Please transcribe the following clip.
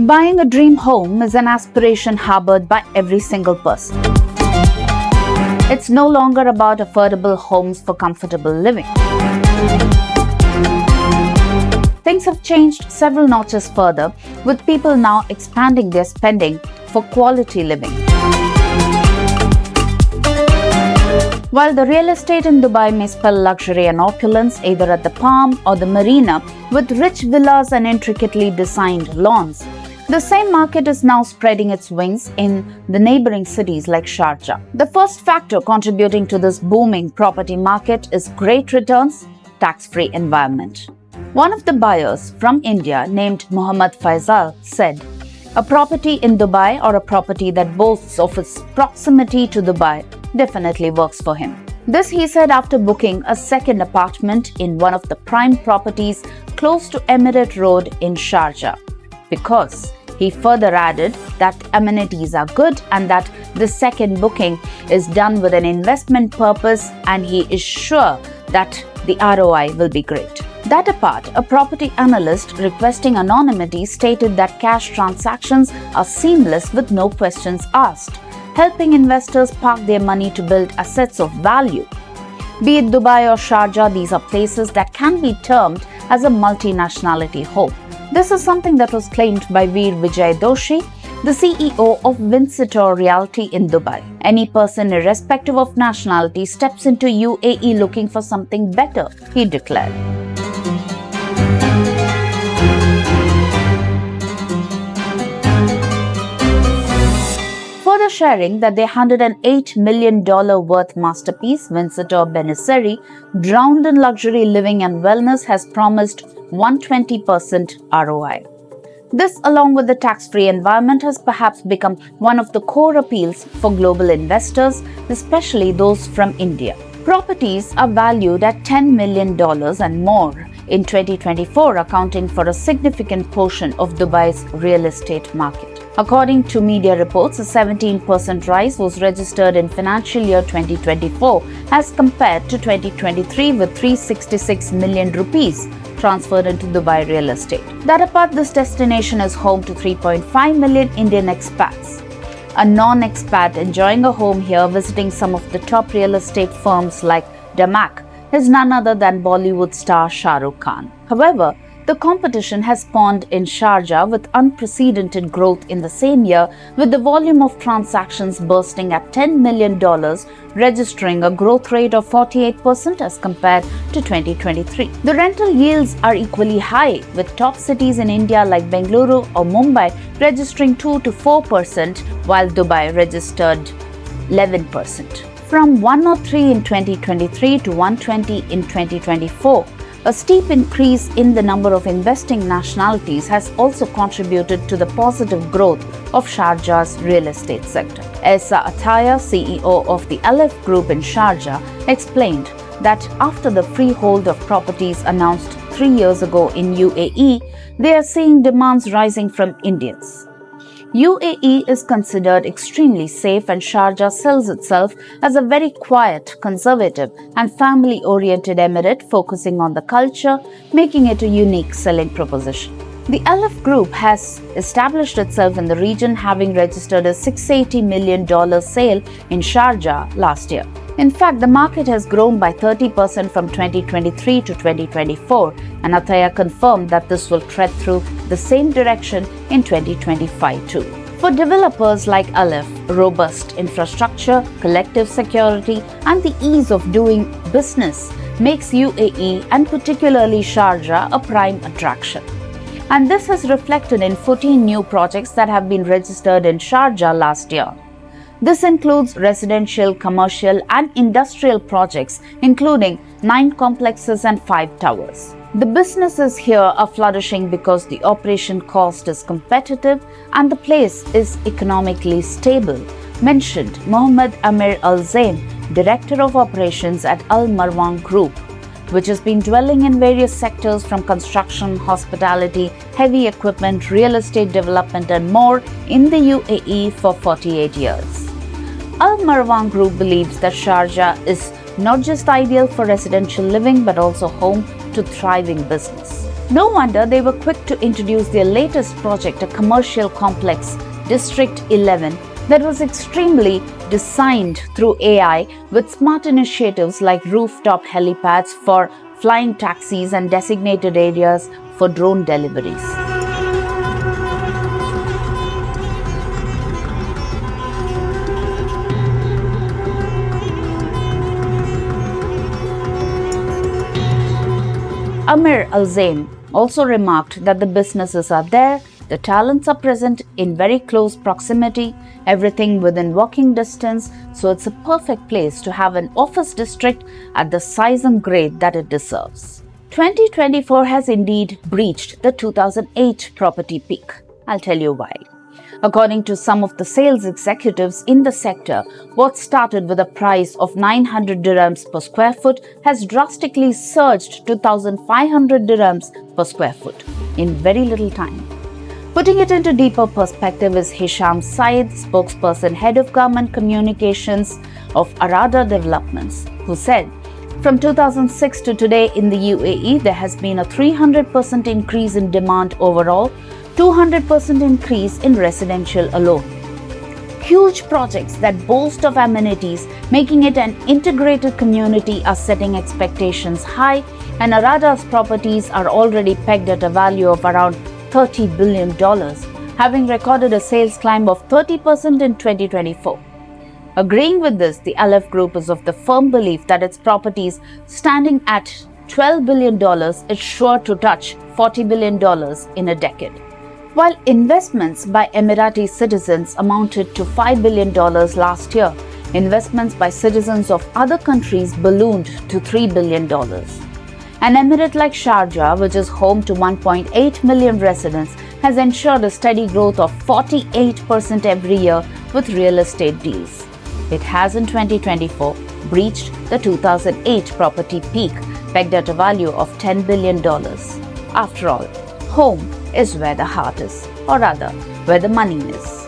Buying a dream home is an aspiration harbored by every single person. It's no longer about affordable homes for comfortable living. Things have changed several notches further, with people now expanding their spending for quality living. While the real estate in Dubai may spell luxury and opulence either at the Palm or the Marina, with rich villas and intricately designed lawns, the same market is now spreading its wings in the neighboring cities like Sharjah. The first factor contributing to this booming property market is great returns, tax-free environment. One of the buyers from India named Mohammad Faisal said, "A property in Dubai or a property that boasts of its proximity to Dubai definitely works for him." This he said after booking a second apartment in one of the prime properties close to Emirate Road in Sharjah, because he further added that amenities are good and that the second booking is done with an investment purpose, and he is sure that the ROI will be great. That apart, a property analyst requesting anonymity stated that cash transactions are seamless with no questions asked, helping investors park their money to build assets of value. Be it Dubai or Sharjah, these are places that can be termed as a multinationality home. This is something that was claimed by Veer Vijay Doshi, the CEO of Vincitor Realty in Dubai. Any person, irrespective of nationality, steps into UAE looking for something better, he declared. Further sharing that their $108 million worth masterpiece, Vincitor Benesseri, drowned in luxury living and wellness, has promised 120% ROI. This, along with the tax-free environment, has perhaps become one of the core appeals for global investors, especially those from India. Properties are valued at $10 million and more in 2024, accounting for a significant portion of Dubai's real estate market. According to media reports, a 17% rise was registered in financial year 2024 as compared to 2023, with 366 million rupees transferred into Dubai real estate. That apart, this destination is home to 3.5 million Indian expats. A non-expat enjoying a home here, visiting some of the top real estate firms like Damac, is none other than Bollywood star Shah Rukh Khan. However, the competition has spawned in Sharjah with unprecedented growth in the same year, with the volume of transactions bursting at $10 million, registering a growth rate of 48% as compared to 2023. The rental yields are equally high, with top cities in India like Bengaluru or Mumbai registering 2 to 4%, while Dubai registered 11%. From 103 in 2023 to 120 in 2024, a steep increase in the number of investing nationalities has also contributed to the positive growth of Sharjah's real estate sector. Esa Ataya, CEO of the Aleph Group in Sharjah, explained that after the freehold of properties announced 3 years ago in UAE, they are seeing demands rising from Indians. UAE is considered extremely safe, and Sharjah sells itself as a very quiet, conservative and family-oriented emirate focusing on the culture, making it a unique selling proposition. The Aleph Group has established itself in the region, having registered a $680 million sale in Sharjah last year. In fact, the market has grown by 30% from 2023 to 2024, and Ataya confirmed that this will tread through the same direction in 2025 too. For developers like Aleph, robust infrastructure, collective security, and the ease of doing business makes UAE and particularly Sharjah a prime attraction. And this has reflected in 14 new projects that have been registered in Sharjah last year. This includes residential, commercial and industrial projects, including 9 complexes and 5 towers. The businesses here are flourishing because the operation cost is competitive and the place is economically stable, mentioned Mohammed Amir Al-Zain, Director of Operations at Al Marwan Group, which has been dwelling in various sectors from construction, hospitality, heavy equipment, real estate development and more in the UAE for 48 years. Al Marwan Group believes that Sharjah is not just ideal for residential living but also home to thriving business. No wonder they were quick to introduce their latest project, a commercial complex, District 11, that was extremely designed through AI with smart initiatives like rooftop helipads for flying taxis and designated areas for drone deliveries. Amir Al-Zain also remarked that the businesses are there, the talents are present in very close proximity, everything within walking distance, so it's a perfect place to have an office district at the size and grade that it deserves. 2024 has indeed breached the 2008 property peak. I'll tell you why. According to some of the sales executives in the sector, what started with a price of 900 dirhams per square foot has drastically surged to 1,500 dirhams per square foot in very little time. Putting it into deeper perspective is Hisham Said, spokesperson, head of government communications of Arada Developments, who said, from 2006 to today in the UAE, there has been a 300% increase in demand overall, 200% increase in residential alone. Huge projects that boast of amenities, making it an integrated community, are setting expectations high, and Arada's properties are already pegged at a value of around $30 billion, having recorded a sales climb of 30% in 2024. Agreeing with this, the Aleph Group is of the firm belief that its properties standing at $12 billion is sure to touch $40 billion in a decade. While investments by Emirati citizens amounted to $5 billion last year, investments by citizens of other countries ballooned to $3 billion. An emirate like Sharjah, which is home to 1.8 million residents, has ensured a steady growth of 48% every year with real estate deals. It has in 2024 breached the 2008 property peak, pegged at a value of $10 billion. After all, home is where the heart is, or rather, where the money is.